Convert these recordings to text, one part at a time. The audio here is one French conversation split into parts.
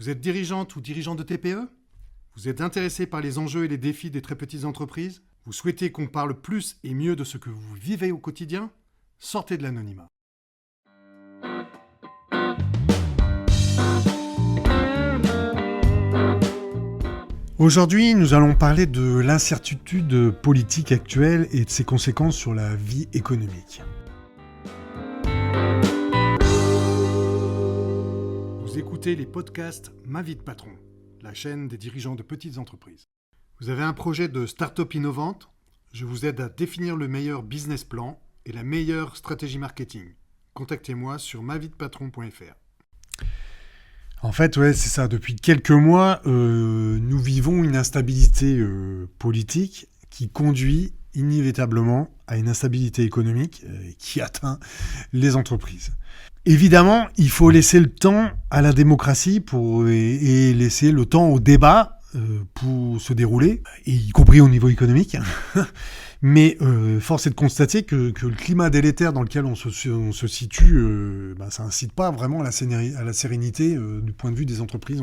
Vous êtes dirigeante ou dirigeant de TPE? Vous êtes intéressé par les enjeux et les défis des très petites entreprises? Vous souhaitez qu'on parle plus et mieux de ce que vous vivez au quotidien? Sortez de l'anonymat. Aujourd'hui, nous allons parler de l'incertitude politique actuelle et de ses conséquences sur la vie économique. Vous écoutez les podcasts Ma vie de patron, la chaîne des dirigeants de petites entreprises. Vous avez un projet de start-up innovante? Je vous aide à définir le meilleur business plan et la meilleure stratégie marketing. Contactez-moi sur maviedepatron.fr. En fait, ouais, c'est ça. Depuis quelques mois, nous vivons une instabilité politique qui conduit inévitablement à une instabilité économique qui atteint les entreprises. Évidemment, il faut laisser le temps à la démocratie et laisser le temps au débat pour se dérouler, y compris au niveau économique. Mais force est de constater que le climat délétère dans lequel on se situe, ça incite pas vraiment à la sérénité du point de vue des entreprises,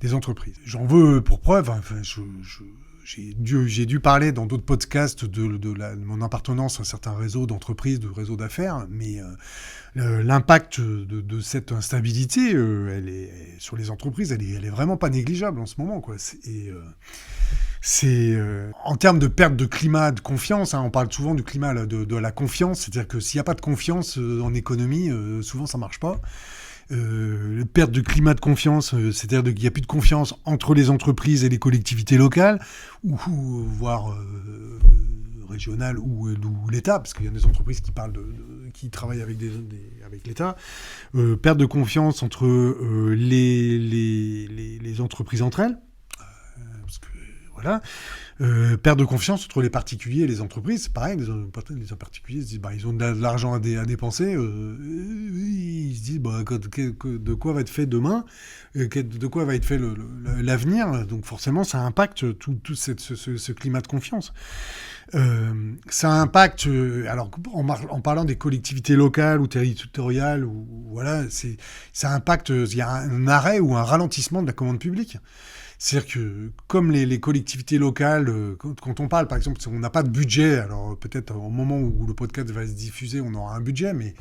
des entreprises. J'en veux pour preuve, j'ai dû parler dans d'autres podcasts de mon appartenance à certains réseaux d'entreprises, de réseaux d'affaires, mais l'impact de cette instabilité, sur les entreprises, elle est vraiment pas négligeable en ce moment, quoi. C'est en termes de perte de climat de confiance, on parle souvent du climat de la confiance, c'est-à-dire que s'il n'y a pas de confiance en économie, souvent ça marche pas. Perte de climat de confiance, c'est-à-dire qu'il n'y a plus de confiance entre les entreprises et les collectivités locales, ou voire régionales ou l'État, parce qu'il y a des entreprises qui travaillent avec l'État. Perte de confiance entre les entreprises entre elles. Voilà. Perte de confiance entre les particuliers et les entreprises, c'est pareil, les particuliers se disent ils ont de l'argent à dépenser, ils se disent de quoi va être fait demain, de quoi va être fait l'avenir, donc forcément ça impacte tout ce climat de confiance. Ça impacte, alors en parlant des collectivités locales ou territoriales, ça impacte, il y a un arrêt ou un ralentissement de la commande publique. C'est-à-dire que comme les collectivités locales, quand on parle, par exemple, on n'a pas de budget, alors peut-être au moment où le podcast va se diffuser, on aura un budget, mais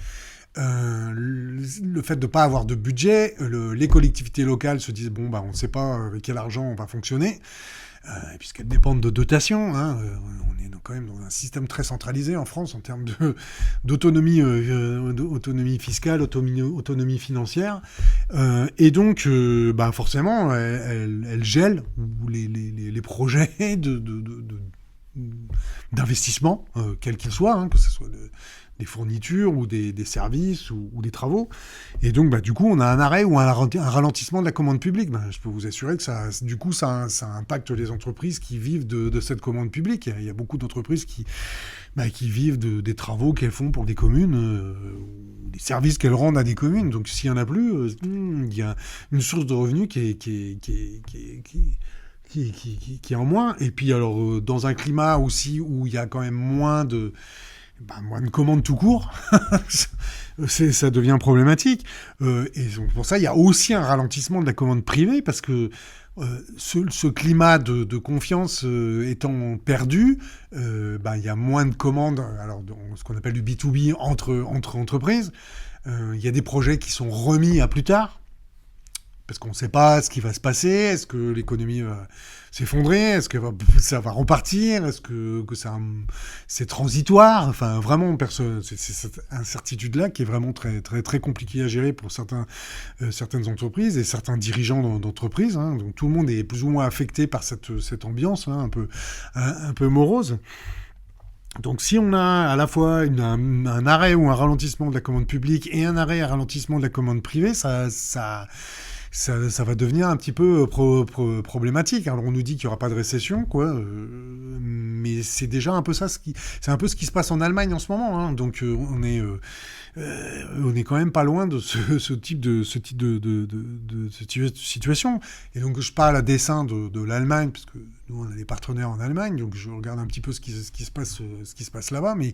le fait de ne pas avoir de budget, les collectivités locales se disent, on ne sait pas avec quel argent on va fonctionner, puisqu'elles dépendent de dotations. On est quand même dans un système très centralisé en France en termes d'autonomie fiscale, autonomie financière. Et donc, forcément, elles gèlent les projets d'investissement, quels qu'ils soient, que ce soit des fournitures ou des services ou des travaux. Et donc, du coup, on a un arrêt ou un ralentissement de la commande publique. Je peux vous assurer que ça impacte les entreprises qui vivent de cette commande publique. Il y a beaucoup d'entreprises qui vivent des travaux qu'elles font pour des communes, des services qu'elles rendent à des communes. Donc, s'il n'y en a plus, il y a une source de revenus qui est en moins. Et puis, alors, dans un climat aussi où il y a quand même moins de commandes tout court, ça devient problématique. Et donc pour ça, il y a aussi un ralentissement de la commande privée, parce que ce climat de confiance étant perdu, il y a moins de commandes, alors ce qu'on appelle du B2B entre entreprises. Il y a des projets qui sont remis à plus tard, parce qu'on ne sait pas ce qui va se passer. Est-ce que l'économie va s'effondrer? Est-ce que ça va repartir? Est-ce que c'est transitoire? Enfin, vraiment, c'est cette incertitude-là qui est vraiment très, très, très compliquée à gérer pour certaines entreprises et certains dirigeants d'entreprises. Donc tout le monde est plus ou moins affecté par cette ambiance un peu morose. Donc si on a à la fois un arrêt ou un ralentissement de la commande publique et un arrêt et un ralentissement de la commande privée, ça va devenir un petit peu problématique. Alors on nous dit qu'il n'y aura pas de récession, mais c'est déjà un peu ça, c'est un peu ce qui se passe en Allemagne en ce moment. Donc on est on n'est quand même pas loin de ce type de situation. Et donc je parle à dessein de l'Allemagne, parce que nous on a des partenaires en Allemagne, donc je regarde un petit peu ce qui se passe là-bas, mais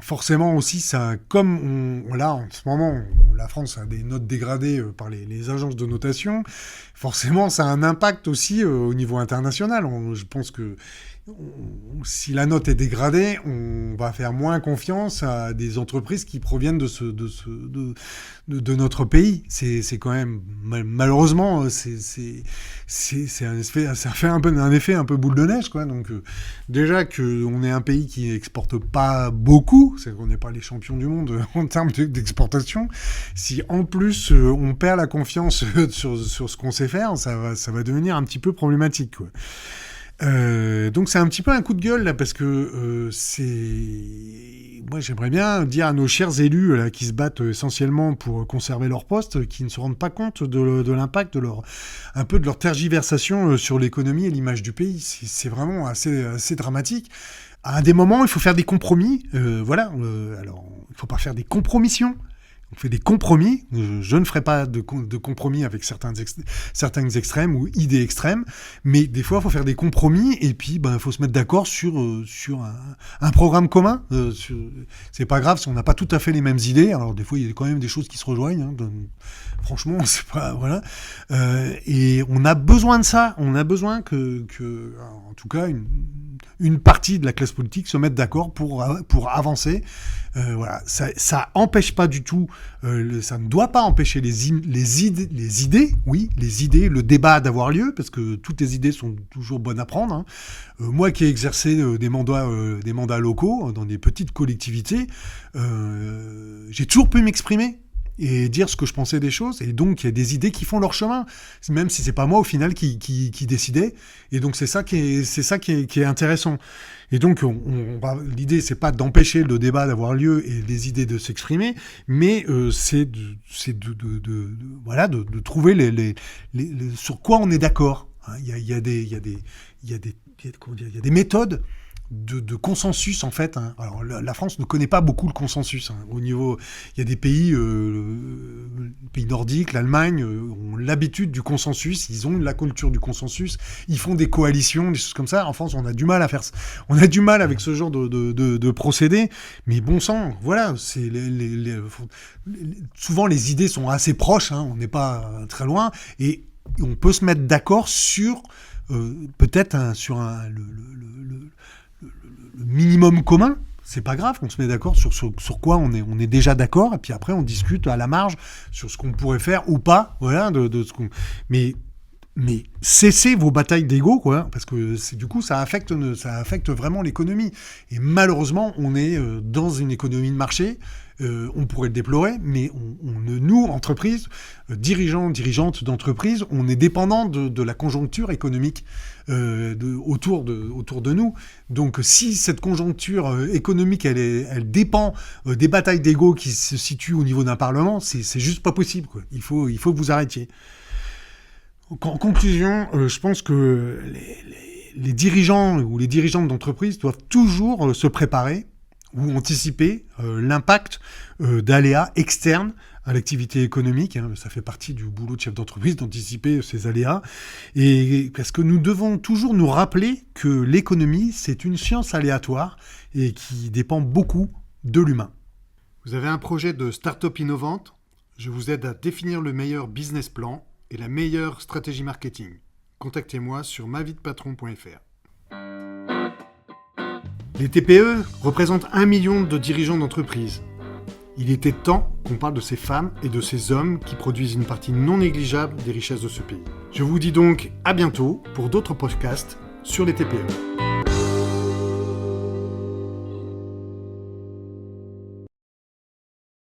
forcément aussi ça, comme là en ce moment la France a des notes dégradées par les agences de notation, forcément ça a un impact aussi au niveau international. Je pense que si la note est dégradée, on va faire moins confiance à des entreprises qui proviennent de notre pays. C'est quand même, malheureusement, ça fait un effet un peu boule de neige, quoi. Donc, déjà qu'on est un pays qui exporte pas beaucoup, c'est qu'on n'est pas les champions du monde en termes d'exportation. Si en plus on perd la confiance sur ce qu'on sait faire, ça va devenir un petit peu problématique, quoi. Donc c'est un petit peu un coup de gueule là, parce que moi j'aimerais bien dire à nos chers élus là, qui se battent essentiellement pour conserver leur poste, qui ne se rendent pas compte de l'impact de un peu de leur tergiversation sur l'économie et l'image du pays. C'est vraiment assez dramatique. À des moments il faut faire des compromis, alors il faut pas faire des compromissions. On fait des compromis. Je ne ferai pas de compromis avec certains extrêmes ou idées extrêmes, mais des fois, il faut faire des compromis et puis il faut se mettre d'accord sur un programme commun. C'est pas grave si on n'a pas tout à fait les mêmes idées. Alors des fois, il y a quand même des choses qui se rejoignent. Hein, franchement, c'est pas voilà. Et on a besoin de ça. On a besoin que en tout cas, une partie de la classe politique se mette d'accord pour avancer. Voilà, ça empêche pas du tout, ça ne doit pas empêcher les idées, le débat d'avoir lieu, parce que toutes les idées sont toujours bonnes à prendre. Hein. Moi qui ai exercé des mandats locaux dans des petites collectivités, j'ai toujours pu m'exprimer et dire ce que je pensais des choses, et donc il y a des idées qui font leur chemin, même si c'est pas moi au final qui décidais, et donc c'est ça qui est intéressant. Et donc l'idée c'est pas d'empêcher le débat d'avoir lieu et les idées de s'exprimer, mais c'est de trouver les sur quoi on est d'accord. Il y a des méthodes de consensus, en fait. Hein. Alors, la France ne connaît pas beaucoup le consensus. Hein. Au niveau, il y a des pays, pays nordiques, l'Allemagne, ont l'habitude du consensus. Ils ont la culture du consensus. Ils font des coalitions, des choses comme ça. En France, on a du mal à faire ça. On a du mal avec ce genre de procédé. Mais bon sang, voilà. C'est souvent, les idées sont assez proches. Hein. On n'est pas très loin. Et on peut se mettre d'accord sur peut-être le minimum commun. C'est pas grave qu'on se met d'accord sur quoi on est déjà d'accord, et puis après on discute à la marge sur ce qu'on pourrait faire ou pas, voilà, de ce qu'on... Mais cessez vos batailles d'ego, quoi, parce que du coup ça affecte vraiment l'économie. Et malheureusement, on est dans une économie de marché. On pourrait le déplorer, mais nous, entreprises, dirigeantes d'entreprises, on est dépendant de la conjoncture économique autour de nous. Donc, si cette conjoncture économique, elle dépend des batailles d'ego qui se situent au niveau d'un parlement, c'est juste pas possible, quoi. Il faut que vous arrêtiez. En conclusion, je pense que les dirigeants ou les dirigeantes d'entreprise doivent toujours se préparer ou anticiper l'impact d'aléas externes à l'activité économique. Hein. Ça fait partie du boulot de chef d'entreprise d'anticiper ces aléas. Et parce que nous devons toujours nous rappeler que l'économie, c'est une science aléatoire et qui dépend beaucoup de l'humain. Vous avez un projet de start-up innovante ? Je vous aide à définir le meilleur business plan et la meilleure stratégie marketing. Contactez-moi sur maviedepatron.fr. Les TPE représentent 1 million de dirigeants d'entreprise. Il était temps qu'on parle de ces femmes et de ces hommes qui produisent une partie non négligeable des richesses de ce pays. Je vous dis donc à bientôt pour d'autres podcasts sur les TPE.